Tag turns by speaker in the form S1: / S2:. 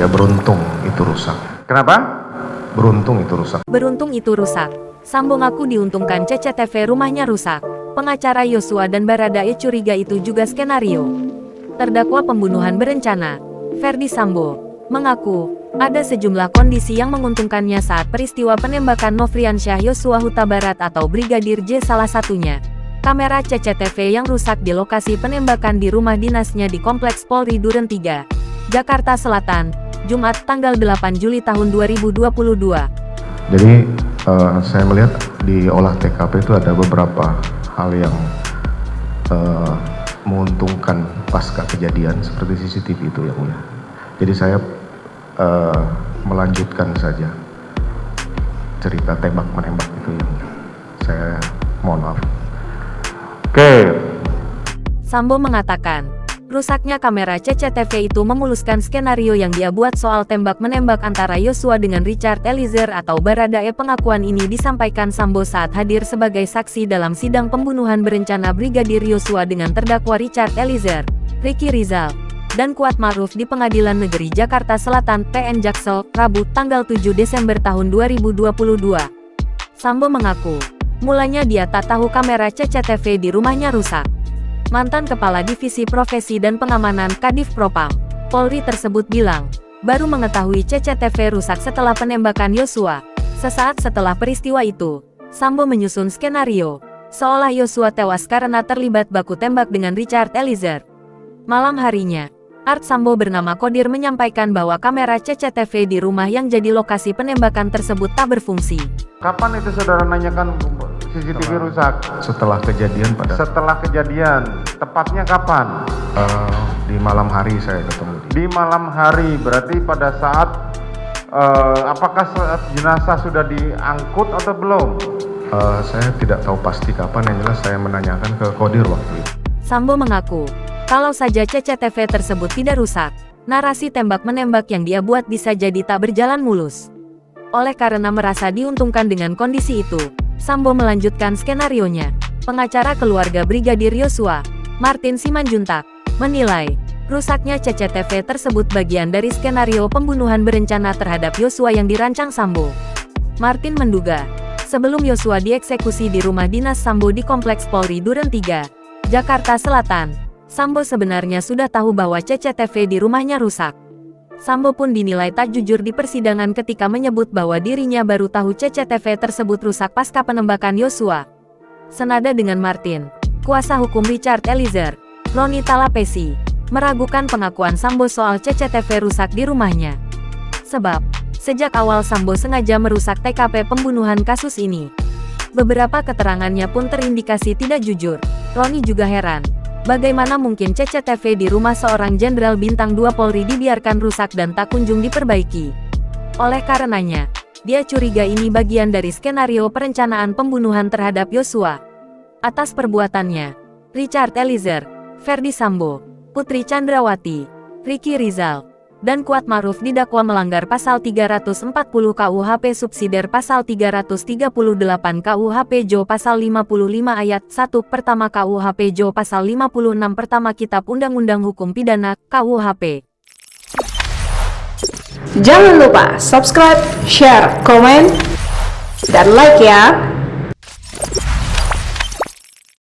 S1: ya, beruntung itu rusak.
S2: Kenapa?
S1: Beruntung itu rusak.
S3: Beruntung itu rusak. Sambo ngaku diuntungkan CCTV rumahnya rusak. Pengacara Yosua dan Baradae curiga itu juga skenario. Terdakwa pembunuhan berencana, Ferdi Sambo, mengaku ada sejumlah kondisi yang menguntungkannya saat peristiwa penembakan Nofriansyah Yosua Huta Barat atau Brigadir J, salah satunya kamera CCTV yang rusak di lokasi penembakan di rumah dinasnya di Kompleks Polri Duren 3, Jakarta Selatan, Jumat tanggal 8 Juli tahun 2022.
S1: Jadi saya melihat di olah TKP itu ada beberapa hal yang menguntungkan pasca kejadian seperti CCTV itu, yang mulia. Jadi saya melanjutkan saja cerita tembak menembak itu, yang saya mohon maaf.
S2: Oke.
S3: Sambo mengatakan, rusaknya kamera CCTV itu memuluskan skenario yang dia buat soal tembak-menembak antara Yosua dengan Richard Eliezer atau Baradae. Pengakuan ini disampaikan Sambo saat hadir sebagai saksi dalam sidang pembunuhan berencana Brigadir Yosua dengan terdakwa Richard Eliezer, Ricky Rizal, dan Kuat Ma'ruf di Pengadilan Negeri Jakarta Selatan PN Jaksel, Rabu tanggal 7 Desember tahun 2022. Sambo mengaku, mulanya dia tak tahu kamera CCTV di rumahnya rusak. Mantan Kepala Divisi Profesi dan Pengamanan Kadif Propam Polri tersebut bilang, baru mengetahui CCTV rusak setelah penembakan Yosua. Sesaat setelah peristiwa itu, Sambo menyusun skenario, seolah Yosua tewas karena terlibat baku tembak dengan Richard Eliezer. Malam harinya, Art Sambo bernama Kodir menyampaikan bahwa kamera CCTV di rumah yang jadi lokasi penembakan tersebut tak berfungsi.
S2: Kapan itu saudara nanyakan CCTV rusak?
S1: Setelah kejadian
S2: Setelah kejadian. Tepatnya kapan?
S1: di malam hari saya ketemu.
S2: Di malam hari, berarti pada saat apakah jenazah sudah diangkut atau belum?
S1: Saya tidak tahu pasti kapan, yang jelas saya menanyakan ke Kodir waktu itu.
S3: Sambo mengaku, kalau saja CCTV tersebut tidak rusak, narasi tembak-menembak yang dia buat bisa jadi tak berjalan mulus. Oleh karena merasa diuntungkan dengan kondisi itu, Sambo melanjutkan skenarionya. Pengacara keluarga Brigadir Yosua, Martin Simanjuntak, menilai, rusaknya CCTV tersebut bagian dari skenario pembunuhan berencana terhadap Yosua yang dirancang Sambo. Martin menduga, sebelum Yosua dieksekusi di rumah dinas Sambo di Kompleks Polri Duren 3, Jakarta Selatan, Sambo sebenarnya sudah tahu bahwa CCTV di rumahnya rusak. Sambo pun dinilai tak jujur di persidangan ketika menyebut bahwa dirinya baru tahu CCTV tersebut rusak pasca penembakan Yosua. Senada dengan Martin, kuasa hukum Richard Eliezer, Roni Talapesi, meragukan pengakuan Sambo soal CCTV rusak di rumahnya. Sebab, sejak awal Sambo sengaja merusak TKP pembunuhan kasus ini. Beberapa keterangannya pun terindikasi tidak jujur. Roni juga heran, bagaimana mungkin CCTV di rumah seorang Jenderal Bintang 2 Polri dibiarkan rusak dan tak kunjung diperbaiki. Oleh karenanya, dia curiga ini bagian dari skenario perencanaan pembunuhan terhadap Yosua. Atas perbuatannya, Richard Eliezer, Ferdi Sambo, Putri Chandrawati, Ricky Rizal, dan Kuat Ma'ruf didakwa melanggar pasal 340 KUHP subsidiar pasal 338 KUHP Jo pasal 55 ayat 1 pertama KUHP Jo pasal 56 pertama Kitab Undang-Undang Hukum Pidana KUHP.
S4: Jangan lupa subscribe, share, komen, dan like ya.